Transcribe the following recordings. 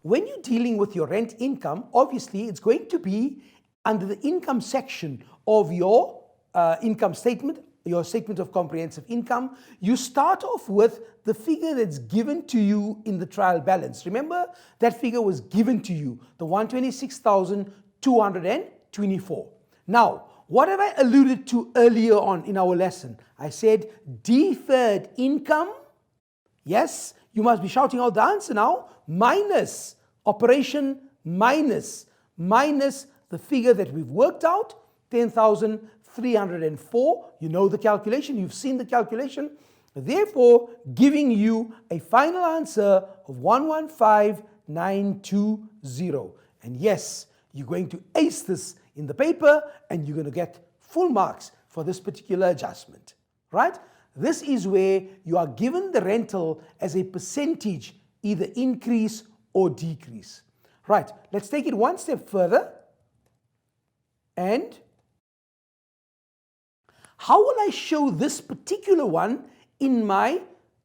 when you're dealing with your rent income, obviously it's going to be under the income section of your income statement, your statement of comprehensive income. You start off with the figure that's given to you in the trial balance. Remember, that figure was given to you, the 126,224. Now, what have I alluded to earlier on in our lesson? I said deferred income. Yes, you must be shouting out the answer now. Minus operation, minus the figure that we've worked out, 10,304. You know the calculation, you've seen the calculation. Therefore, giving you a final answer of 115,920. And yes, you're going to ace this in the paper and you're going to get full marks for this particular adjustment, right? This is where you are given the rental as a percentage, either increase or decrease. Right, let's take it one step further. And how will I show this particular one in my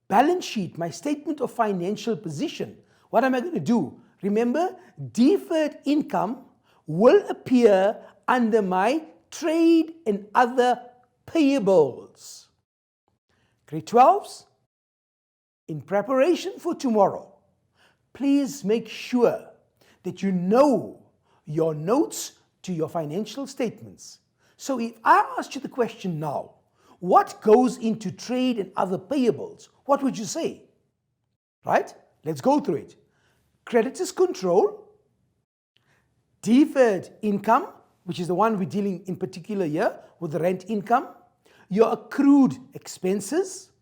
balance sheet, my statement of financial position? What am I going to do? Remember, deferred income will appear under my trade and other payables. Grade 12s, in preparation for tomorrow, please make sure that you know your notes to your financial statements. So if I asked you the question now, what goes into trade and other payables? What would you say? Right? Let's go through it. Creditors control, deferred income, which is the one we're dealing in particular here with the rent income, your accrued expenses,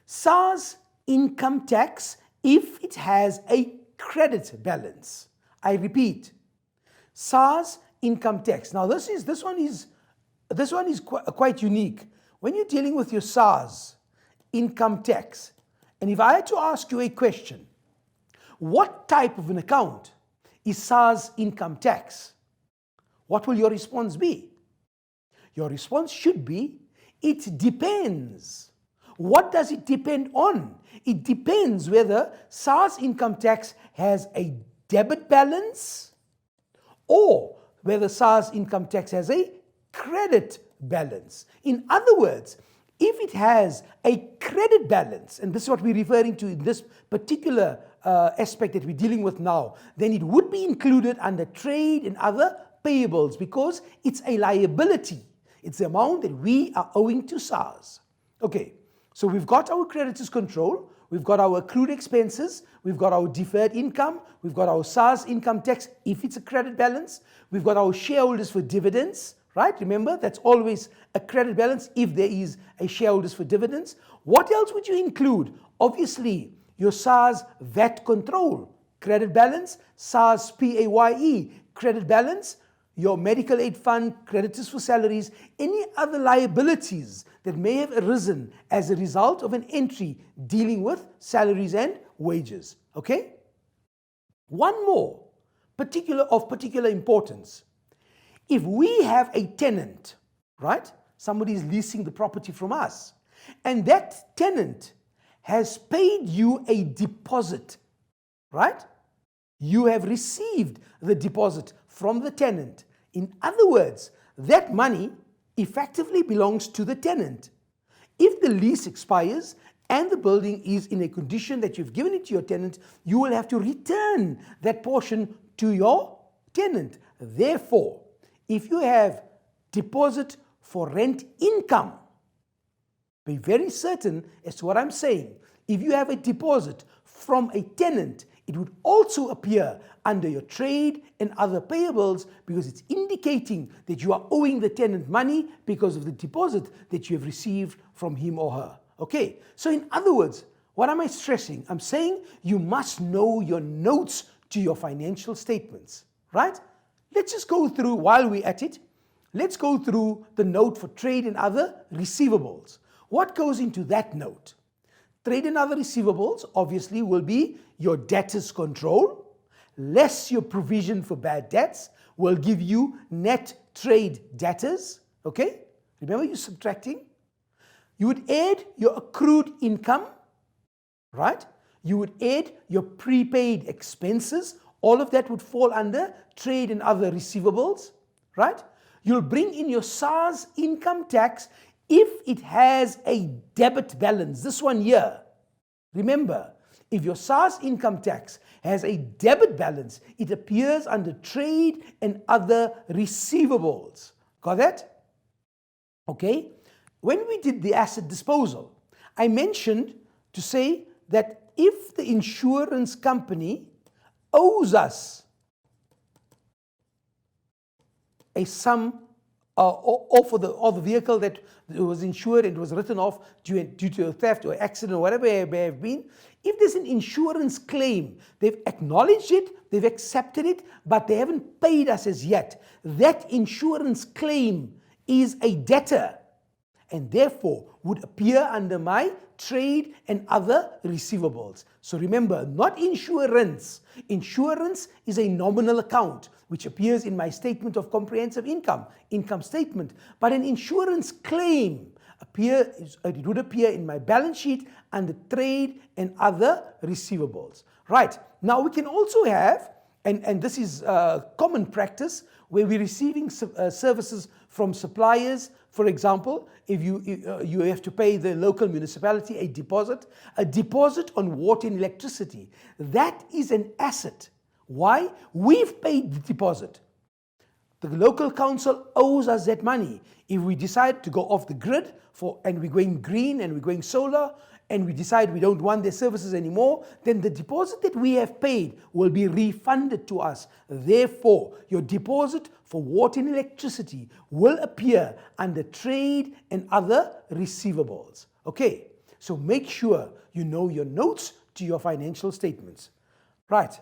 SARS income tax if it has a credit balance. I repeat, SARS income tax. Now this one is quite unique. When you're dealing with your SARS income tax, and if I had to ask you a question, what type of an account is SARS income tax? What will your response be? Your response should be, it depends. What does it depend on? It depends whether SARS income tax has a debit balance or whether SARS income tax has a credit balance. In other words, if it has a credit balance, and this is what we're referring to in this particular aspect that we're dealing with now, then it would be included under trade and other payables because it's a liability. It's the amount that we are owing to SARS. Okay, so we've got our creditors control, we've got our accrued expenses, we've got our deferred income, we've got our SARS income tax if it's a credit balance, we've got our shareholders for dividends, right? Remember, that's always a credit balance if there is a shareholders for dividends. What else would you include? Obviously, your SARS VAT control, credit balance, SARS PAYE, credit balance, your medical aid fund, creditors for salaries, any other liabilities that may have arisen as a result of an entry dealing with salaries and wages, okay? One more, of particular importance. If we have a tenant, right? Somebody is leasing the property from us, and that tenant has paid you a deposit, right? You have received the deposit from the tenant. In other words, that money effectively belongs to the tenant. If the lease expires and the building is in a condition that you've given it to your tenant, you will have to return that portion to your tenant. Therefore, if you have deposit for rent income, be very certain as to what I'm saying. If you have a deposit from a tenant, it would also appear under your trade and other payables because it's indicating that you are owing the tenant money because of the deposit that you have received from him or her. Okay, so in other words, what am I stressing? I'm saying you must know your notes to your financial statements, right? Let's just go through, while we're at it, let's go through the note for trade and other receivables. What goes into that note? Trade and other receivables obviously will be your debtors control, less your provision for bad debts will give you net trade debtors, okay? Remember, you're subtracting. You would add your accrued income, right? You would add your prepaid expenses. All of that would fall under trade and other receivables, right? You'll bring in your SARS income tax if it has a debit balance. This one here. Remember, if your SARS income tax has a debit balance, it appears under trade and other receivables. Got that? Okay. When we did the asset disposal, I mentioned to say that if the insurance company owes us a sum or for the vehicle that was insured and was written off due to a theft or accident or whatever it may have been, if there's an insurance claim, they've acknowledged it, they've accepted it, but they haven't paid us as yet, that insurance claim is a debtor and therefore would appear under my trade and other receivables. So remember, not insurance. Insurance is a nominal account which appears in my statement of comprehensive income statement. But an insurance claim it would appear in my balance sheet under trade and other receivables. Right, now we can also have, and this is common practice, where we're receiving services from suppliers. For example, if you have to pay the local municipality a deposit on water and electricity, that is an asset. Why? We've paid the deposit. The local council owes us that money. If we decide to go off the grid and we're going green and we're going solar and we decide we don't want their services anymore, then the deposit that we have paid will be refunded to us. Therefore, your deposit for water and electricity will appear under trade and other receivables. Okay, so make sure you know your notes to your financial statements. Right.